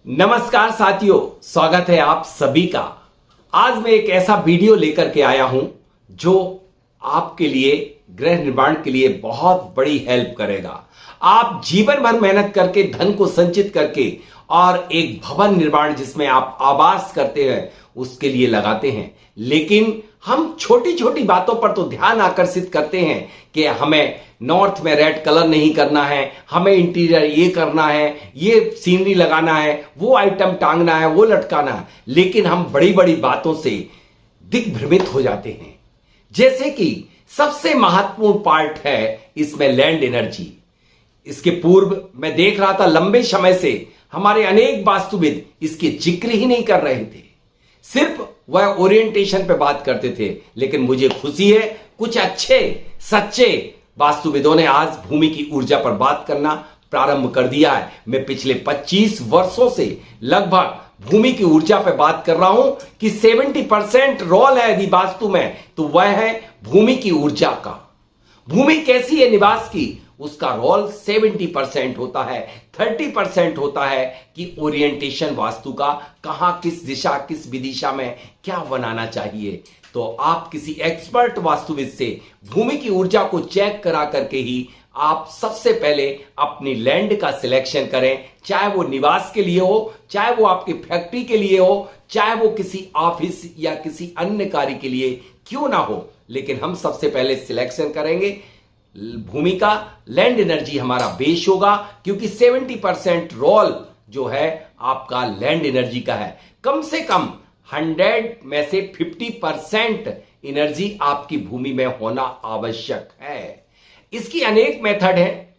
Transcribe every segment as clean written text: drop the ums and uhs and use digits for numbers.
नमस्कार साथियों, स्वागत है आप सभी का। आज मैं एक ऐसा वीडियो लेकर के आया हूं जो आपके लिए गृह निर्माण के लिए बहुत बड़ी हेल्प करेगा। आप जीवन भर मेहनत करके धन को संचित करके और एक भवन निर्माण जिसमें आप आवास करते हैं उसके लिए लगाते हैं, लेकिन हम छोटी छोटी बातों पर तो ध्यान आकर्षित करते हैं कि हमें नॉर्थ में रेड कलर नहीं करना है, हमें इंटीरियर ये करना है, ये सीनरी लगाना है, वो आइटम टांगना है, वो लटकाना है, लेकिन हम बड़ी बड़ी बातों से दिग्भ्रमित हो जाते हैं। जैसे कि सबसे महत्वपूर्ण पार्ट है इसमें लैंड एनर्जी। इसके पूर्व मैं देख रहा था लंबे समय से हमारे अनेक वास्तुविद इसके जिक्र ही नहीं कर रहे थे, सिर्फ वह ओरिएंटेशन पे बात करते थे। लेकिन मुझे खुशी है कुछ अच्छे सच्चे वास्तुविदों ने आज भूमि की ऊर्जा पर बात करना प्रारंभ कर दिया है। मैं पिछले 25 वर्षों से लगभग भूमि की ऊर्जा पर बात कर रहा हूं कि 70% रोल है यदि वास्तु में तो वह है भूमि की ऊर्जा का। भूमि कैसी है निवास की, उसका रोल 70% होता है। 30% होता है कि ओरिएंटेशन वास्तु का, कहां किस दिशा किस विदिशा में क्या बनाना चाहिए। तो आप किसी एक्सपर्ट वास्तुविद से भूमि की ऊर्जा को चेक करा करके ही आप सबसे पहले अपनी लैंड का सिलेक्शन करें, चाहे वो निवास के लिए हो, चाहे वो आपकी फैक्ट्री के लिए हो, चाहे वो किसी ऑफिस या किसी अन्य कार्य के लिए क्यों ना हो। लेकिन हम सबसे पहले सिलेक्शन करेंगे भूमि का। लैंड एनर्जी हमारा बेस होगा क्योंकि 70% रोल जो है आपका लैंड एनर्जी का है। कम से कम 100 में से 50% एनर्जी आपकी भूमि में होना आवश्यक है। इसकी अनेक मेथड है,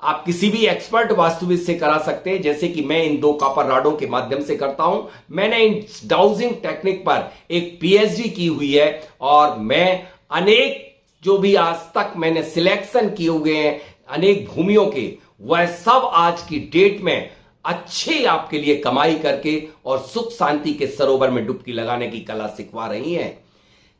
आप किसी भी एक्सपर्ट वास्तुविद से करा सकते हैं, जैसे कि मैं इन 2 कॉपर राडों के माध्यम से करता हूं। मैंने इन डाउजिंग टेक्निक पर एक पीएचडी की हुई है और मैं अनेक जो भी आज तक मैंने सिलेक्शन किए हुए हैं अनेक भूमियों के, वह सब आज की डेट में अच्छे आपके लिए कमाई करके और सुख शांति के सरोवर में डुबकी लगाने की कला सिखवा रही हैं।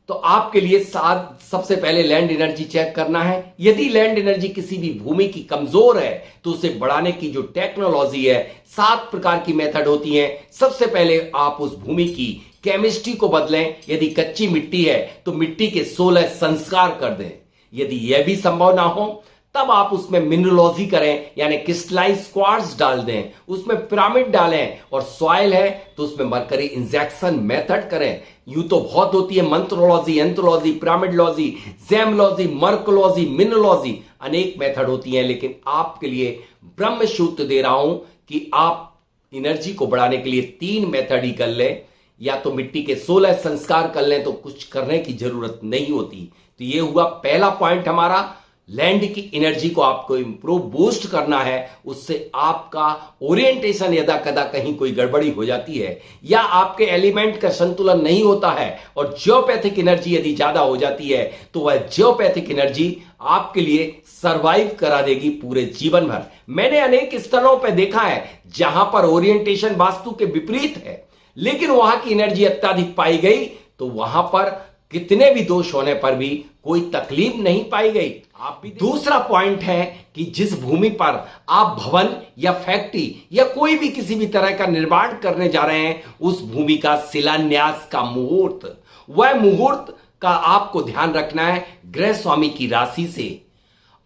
तो आपके लिए सबसे पहले लैंड एनर्जी चेक करना है। यदि लैंड एनर्जी किसी भी भूमि की कमजोर है तो उसे बढ़ाने की जो टेक्नोलॉजी है, 7 प्रकार की मेथड होती है। सबसे पहले आप उस भूमि की केमिस्ट्री को बदलें। यदि कच्ची मिट्टी है तो मिट्टी के 16 संस्कार कर दें। यदि यह भी संभव ना हो तब आप उसमें मिनरलॉजी करें, यानी क्रिस्टलाइज क्वार्ट्ज डाल दें, उसमें पिरामिड डालें, और सॉइल है तो उसमें मरकरी इंजेक्शन मेथड करें। यूं तो बहुत होती है मंत्रलॉजी, एंथोलॉजी, पिरामिडलॉजी, जेमलॉजी, मर्कोलॉजी, मिनरलॉजी, अनेक मेथड होती हैं। लेकिन आपके लिए ब्रह्म सूत्र दे रहा हूं कि आप एनर्जी को बढ़ाने के लिए 3 मेथड ही कर लें। या तो मिट्टी के 16 संस्कार कर लें तो कुछ करने की जरूरत नहीं होती। तो ये हुआ पहला पॉइंट हमारा। लैंड की एनर्जी को आपको इंप्रूव बूस्ट करना है। उससे आपका ओरिएंटेशन यदा कदा कहीं कोई गड़बड़ी हो जाती है या आपके एलिमेंट का संतुलन नहीं होता है और जियोपैथिक एनर्जी यदि ज्यादा हो जाती है तो वह जियोपैथिक एनर्जी आपके लिए सरवाइव करा देगी पूरे जीवन भर। मैंने अनेक स्थलों पर देखा है जहां पर ओरिएंटेशन वास्तु के विपरीत है लेकिन वहां की एनर्जी अत्यधिक पाई गई, तो वहां पर कितने भी दोष होने पर भी कोई तकलीफ नहीं पाई गई। आप भी दूसरा पॉइंट है कि जिस भूमि पर आप भवन या फैक्ट्री या कोई भी किसी भी तरह का निर्माण करने जा रहे हैं उस भूमि का शिलान्यास का मुहूर्त, वह मुहूर्त का आपको ध्यान रखना है गृह स्वामी की राशि से।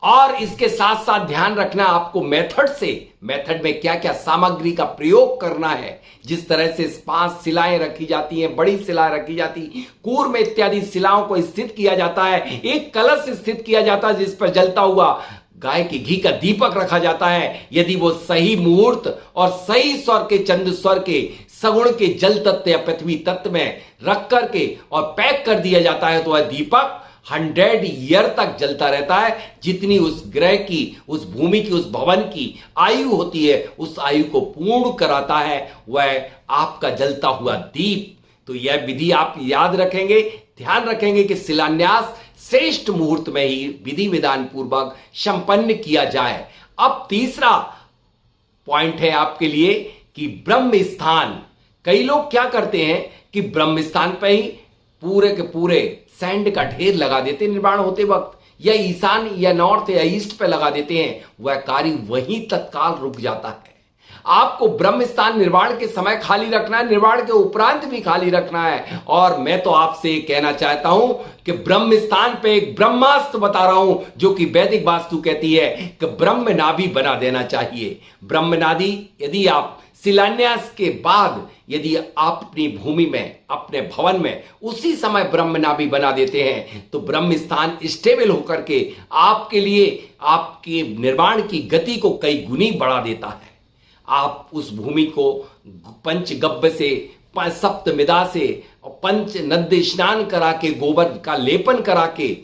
और इसके साथ साथ ध्यान रखना आपको मेथड से, मेथड में क्या क्या सामग्री का प्रयोग करना है। जिस तरह से 5 शिलाएं रखी जाती हैं, बड़ी शिलाएं रखी जाती, कूर्म इत्यादि शिलाओं को स्थित किया जाता है, एक कलश स्थित किया जाता है जिस पर जलता हुआ गाय के घी का दीपक रखा जाता है। यदि वो सही मुहूर्त और सही स्वर के, चंद्र स्वर के, सगुण के जल तत्व या पृथ्वी तत्व में रख करके और पैक कर दिया जाता है तो वह दीपक 100 ईयर तक जलता रहता है। जितनी उस ग्रह की, उस भूमि की, उस भवन की आयु होती है उस आयु को पूर्ण कराता है वह आपका जलता हुआ दीप। तो यह विधि आप याद रखेंगे, ध्यान रखेंगे कि शिलान्यास श्रेष्ठ मुहूर्त में ही विधि विधान पूर्वक संपन्न किया जाए। अब तीसरा पॉइंट है आपके लिए कि ब्रह्म स्थान। कई लोग क्या करते हैं कि ब्रह्म स्थान पर ही पूरे के पूरे सैंड का ढेर लगा देते निर्माण होते वक्त, या ईशान या नॉर्थ या ईस्ट पे लगा देते हैं, वह कार्य वहीं तत्काल रुक जाता है। आपको ब्रह्म स्थान निर्माण के समय खाली रखना है, निर्माण के उपरांत भी खाली रखना है। और मैं तो आपसे कहना चाहता हूं कि ब्रह्म स्थान पे एक ब्रह्मास्त्र बता रहा हूं, जो कि वैदिक वास्तु कहती है कि ब्रह्म नाभि बना देना चाहिए। ब्रह्म नाभि यदि आप शिलान्यास के बाद यदि आप अपनी भूमि में, अपने भवन में उसी समय ब्रह्म नाभि बना देते हैं तो ब्रह्म स्थान स्टेबल होकर के आपके लिए आपके निर्माण की गति को कई गुनी बढ़ा देता है। आप उस भूमि को पंचगव्य से, सप्तमिदा से और पंच नद्य स्नान करा के, गोबर का लेपन करा के,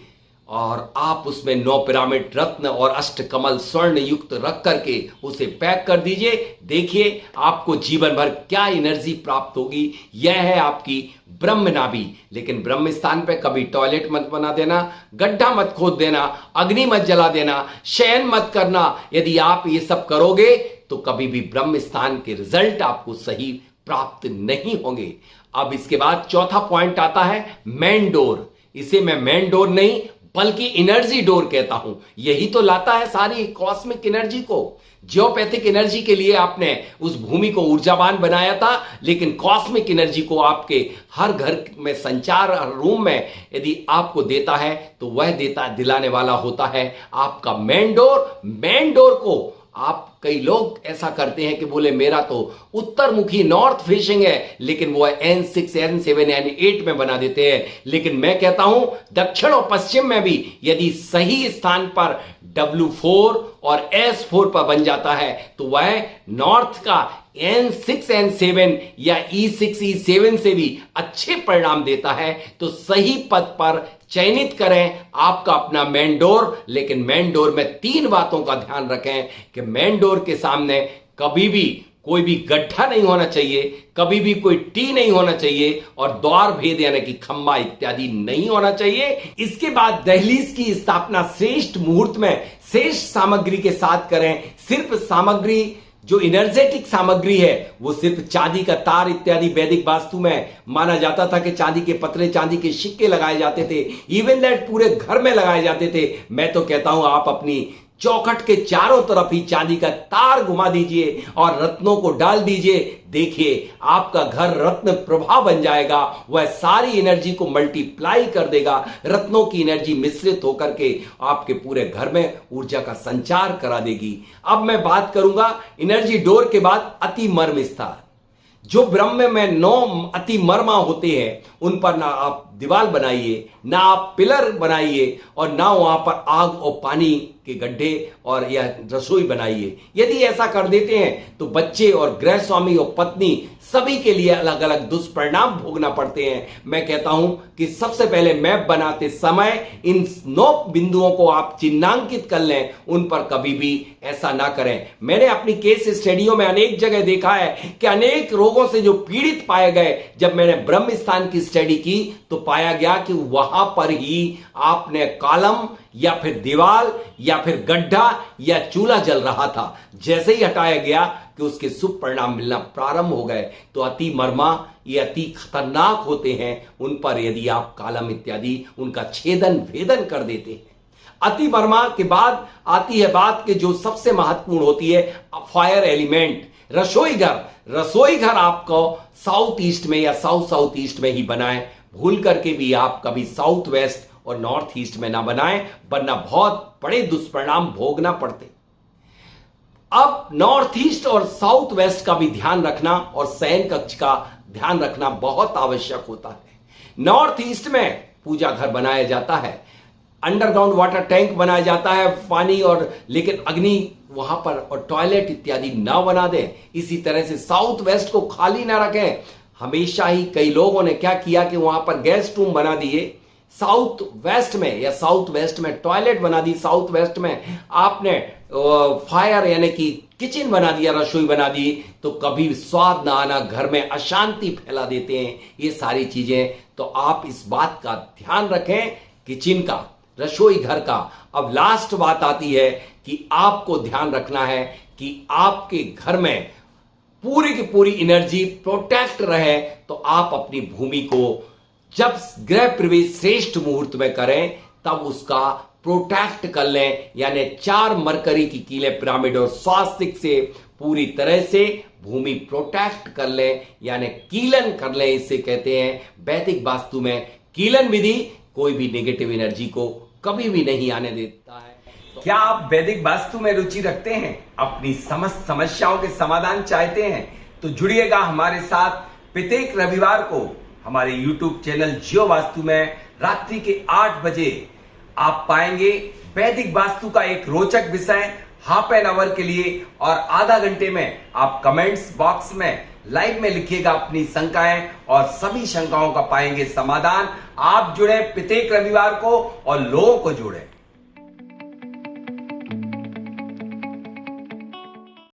और आप उसमें 9 पिरामिड रत्न और 8 कमल स्वर्ण युक्त रख करके उसे पैक कर दीजिए। देखिए आपको जीवन भर क्या एनर्जी प्राप्त होगी। यह है आपकी ब्रह्म नाभि। लेकिन ब्रह्म स्थान पे कभी टॉयलेट मत बना देना, गड्ढा मत खोद देना, अग्नि मत जला देना, शयन मत करना। यदि आप ये सब करोगे तो कभी भी ब्रह्म स्थान के रिजल्ट आपको सही प्राप्त नहीं होंगे। अब इसके बाद चौथा पॉइंट आता है मेन डोर। इसे मैं मेन डोर नहीं बल्कि एनर्जी डोर कहता हूं। यही तो लाता है सारी कॉस्मिक एनर्जी को। जियोपैथिक एनर्जी के लिए आपने उस भूमि को ऊर्जावान बनाया था, लेकिन कॉस्मिक एनर्जी को आपके हर घर में, संचार रूम में यदि आपको देता है तो वह दिलाने वाला होता है आपका मेन डोर। मेन डोर को आप, कई लोग ऐसा करते हैं कि बोले मेरा तो उत्तर मुखी नॉर्थ फेसिंग है, लेकिन वो N6, N7, N8 में बना देते हैं। लेकिन मैं कहता हूं दक्षिण और पश्चिम में भी यदि सही स्थान पर W4 और S4 पर बन जाता है तो वह नॉर्थ का N6, N7 या E6, E7 से भी अच्छे परिणाम देता है। तो सही पद पर चयनित करें आपका अपना मेन डोर। लेकिन मेन डोर में 3 बातों का ध्यान रखें कि मेन डोर के सामने कभी भी कोई भी गड्ढा नहीं होना चाहिए, कभी भी कोई टी नहीं होना चाहिए, और द्वार भेद यानी कि खंबा इत्यादि नहीं होना चाहिए। इसके बाद दहलीज की स्थापना श्रेष्ठ मुहूर्त में श्रेष्ठ सामग्री के साथ करें। सिर्फ सामग्री जो एनर्जेटिक सामग्री है वो सिर्फ चांदी का तार इत्यादि वैदिक वास्तु में माना जाता था कि चांदी के पत्रे, चांदी के सिक्के लगाए जाते थे, इवन दैट पूरे घर में लगाए जाते थे। मैं तो कहता हूं आप अपनी चौखट के चारों तरफ ही चांदी का तार घुमा दीजिए और रत्नों को डाल दीजिए। देखिए आपका घर रत्न प्रभा बन जाएगा। वह सारी एनर्जी को मल्टीप्लाई कर देगा। रत्नों की एनर्जी मिश्रित होकर के आपके पूरे घर में ऊर्जा का संचार करा देगी। अब मैं बात करूंगा एनर्जी डोर के बाद अति मर्म स्थान। जो ब्रह्म में 9 अति मर्मा होते हैं उन पर ना आप दीवार बनाइए, ना आप पिलर बनाइए, और ना वहां पर आग और पानी के गड्ढे और या रसोई बनाइए। यदि ऐसा कर देते हैं तो बच्चे और गृह स्वामी और पत्नी सभी के लिए अलग अलग दुष्परिणाम भोगना पड़ते हैं। मैं कहता हूं कि सबसे पहले मैप बनाते समय इन 9 बिंदुओं को आप चिन्हांकित कर लें, उन पर कभी भी ऐसा ना करें। मैंने अपनी केस स्टडियों में अनेक जगह देखा है कि अनेक रोगों से जो पीड़ित पाए गए, जब मैंने ब्रह्म स्थान की स्टडी की तो पाया गया कि वहां पर ही आपने कॉलम या फिर दीवार या फिर गड्ढा या चूल्हा जल रहा था, जैसे ही हटाया गया कि उसके शुभ परिणाम मिलना प्रारंभ हो गए। तो अति मर्मा ये अति खतरनाक होते हैं। उन पर यदि आप कॉलम इत्यादि उनका छेदन भेदन कर देते हैं। अति मर्मा के बाद आती है बात कि जो सबसे महत्वपूर्ण होती है फायर एलिमेंट। रसोई घर आपको साउथ ईस्ट में या साउथ ईस्ट में ही बनाएं। भूल करके भी आप कभी साउथ वेस्ट और नॉर्थ ईस्ट में ना बनाएं, वरना बहुत बड़े दुष्परिणाम भोगना पड़ते। अब नॉर्थ ईस्ट और साउथ वेस्ट का भी ध्यान रखना और शयन कक्ष का ध्यान रखना बहुत आवश्यक होता है। नॉर्थ ईस्ट में पूजा घर बनाया जाता है, अंडरग्राउंड वाटर टैंक बनाया जाता है, पानी और, लेकिन अग्नि वहां पर और टॉयलेट इत्यादि ना बना दें। इसी तरह से साउथ वेस्ट को खाली ना रखें। हमेशा ही कई लोगों ने क्या किया कि वहां पर गेस्ट रूम बना दिए साउथ वेस्ट में, या साउथ वेस्ट में टॉयलेट बना दी, साउथ वेस्ट में आपने फायर यानी कि किचन बना दिया, रसोई बना दी, तो कभी स्वाद ना आना, घर में अशांति फैला देते हैं ये सारी चीजें। तो आप इस बात का ध्यान रखें, किचन का, रसोई घर का। अब लास्ट बात आती है कि आपको ध्यान रखना है कि आपके घर में पूरी की पूरी एनर्जी प्रोटेक्ट रहे। तो आप अपनी भूमि को जब गृह प्रवेश श्रेष्ठ मुहूर्त में करें तब उसका प्रोटेक्ट कर लें, यानी 4 मरकरी की कीले पिरामिड और स्वास्तिक से पूरी तरह से भूमि प्रोटेक्ट कर लें, यानी कीलन कर लें। इसे कहते हैं वैदिक वास्तु में कीलन विधि कोई भी नेगेटिव एनर्जी को कभी भी नहीं आने देता है। क्या आप वैदिक वास्तु में रुचि रखते हैं, अपनी समस्त समस्याओं के समाधान चाहते हैं, तो जुड़िएगा हमारे साथ प्रत्येक रविवार को हमारे YouTube चैनल जियो वास्तु में रात्रि के 8 बजे। आप पाएंगे वैदिक वास्तु का एक रोचक विषय हाफ एन आवर के लिए, और आधा घंटे में आप कमेंट्स बॉक्स में लाइव में लिखिएगा अपनी शंकाएं, और सभी शंकाओं का पाएंगे समाधान। आप जुड़े प्रत्येक रविवार को और लोगों को जोड़ें।